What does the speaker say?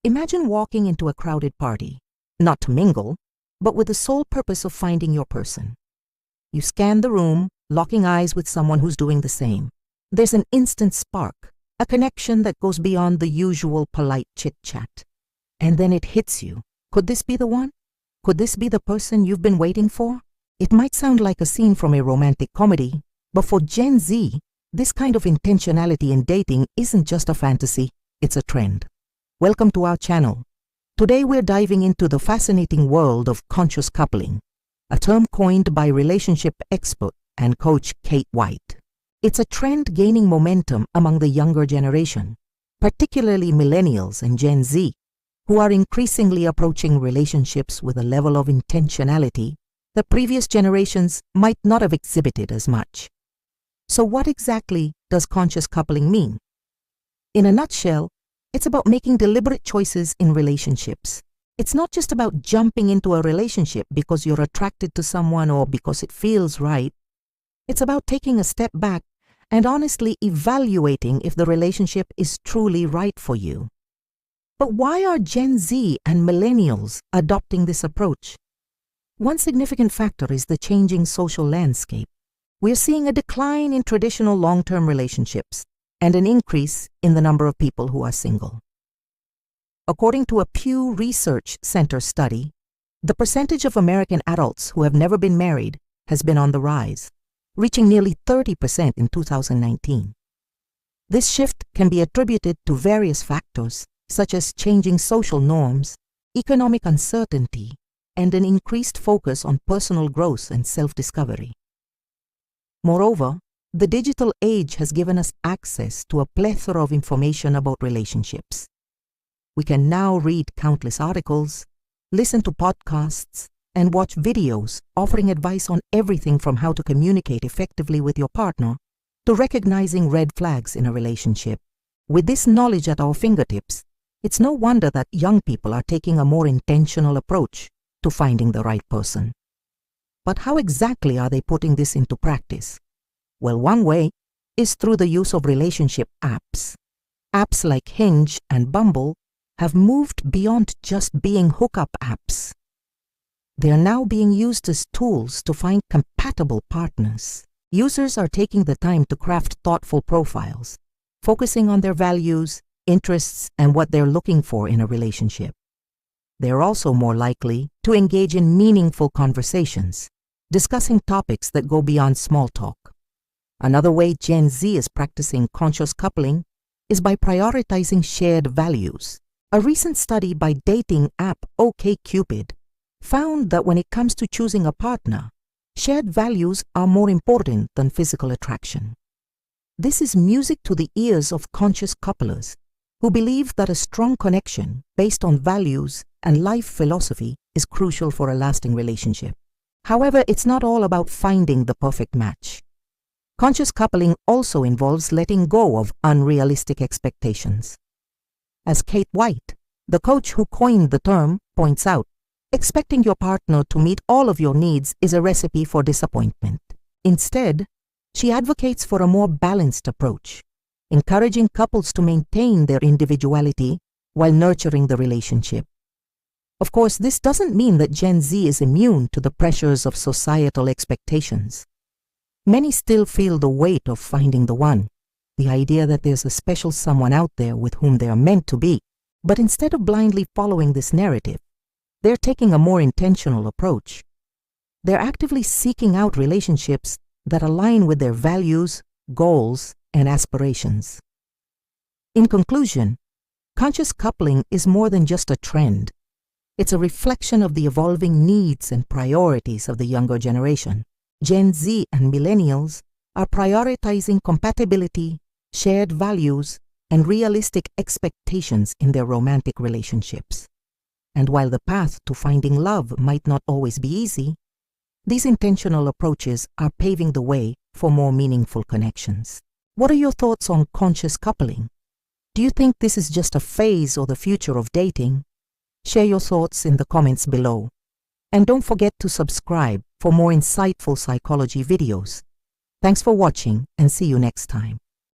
Imagine walking into a crowded party, not to mingle, but with the sole purpose of finding your person. You scan the room, locking eyes with someone who's doing the same. There's an instant spark, a connection that goes beyond the usual polite chit-chat. And then it hits you. Could this be the one? Could this be the person you've been waiting for? It might sound like a scene from a romantic comedy, but for Gen Z, this kind of intentionality in dating isn't just a fantasy, it's a trend. Welcome to our channel. Today we're diving into the fascinating world of conscious coupling, a term coined by relationship expert and coach Kate White. It's a trend gaining momentum among the younger generation, particularly millennials and Gen Z, who are increasingly approaching relationships with a level of intentionality that previous generations might not have exhibited as much. So what exactly does conscious coupling mean? In a nutshell, it's about making deliberate choices in relationships. It's not just about jumping into a relationship because you're attracted to someone or because it feels right. It's about taking a step back and honestly evaluating if the relationship is truly right for you. But why are Gen Z and millennials adopting this approach? One significant factor is the changing social landscape. We're seeing a decline in traditional long-term relationships and an increase in the number of people who are single. According to a Pew Research Center study, the percentage of American adults who have never been married has been on the rise, reaching nearly 30% in 2019. This shift can be attributed to various factors, such as changing social norms, economic uncertainty, and an increased focus on personal growth and self-discovery. Moreover, the digital age has given us access to a plethora of information about relationships. We can now read countless articles, listen to podcasts, and watch videos offering advice on everything from how to communicate effectively with your partner to recognizing red flags in a relationship. With this knowledge at our fingertips, it's no wonder that young people are taking a more intentional approach to finding the right person. But how exactly are they putting this into practice? Well, one way is through the use of relationship apps. Apps like Hinge and Bumble have moved beyond just being hookup apps. They are now being used as tools to find compatible partners. Users are taking the time to craft thoughtful profiles, focusing on their values, interests, and what they're looking for in a relationship. They're also more likely to engage in meaningful conversations, discussing topics that go beyond small talk. Another way Gen Z is practicing conscious coupling is by prioritizing shared values. A recent study by dating app OkCupid found that when it comes to choosing a partner, shared values are more important than physical attraction. This is music to the ears of conscious couplers who believe that a strong connection based on values and life philosophy is crucial for a lasting relationship. However, it's not all about finding the perfect match. Conscious coupling also involves letting go of unrealistic expectations. As Kate White, the coach who coined the term, points out, expecting your partner to meet all of your needs is a recipe for disappointment. Instead, she advocates for a more balanced approach, encouraging couples to maintain their individuality while nurturing the relationship. Of course, this doesn't mean that Gen Z is immune to the pressures of societal expectations. Many still feel the weight of finding the one, the idea that there's a special someone out there with whom they are meant to be. But instead of blindly following this narrative, they're taking a more intentional approach. They're actively seeking out relationships that align with their values, goals, and aspirations. In conclusion, conscious coupling is more than just a trend. It's a reflection of the evolving needs and priorities of the younger generation. Gen Z and millennials are prioritizing compatibility, shared values, and realistic expectations in their romantic relationships. And while the path to finding love might not always be easy, these intentional approaches are paving the way for more meaningful connections. What are your thoughts on conscious coupling? Do you think this is just a phase or the future of dating? Share your thoughts in the comments below. And don't forget to subscribe for more insightful psychology videos. Thanks for watching and see you next time.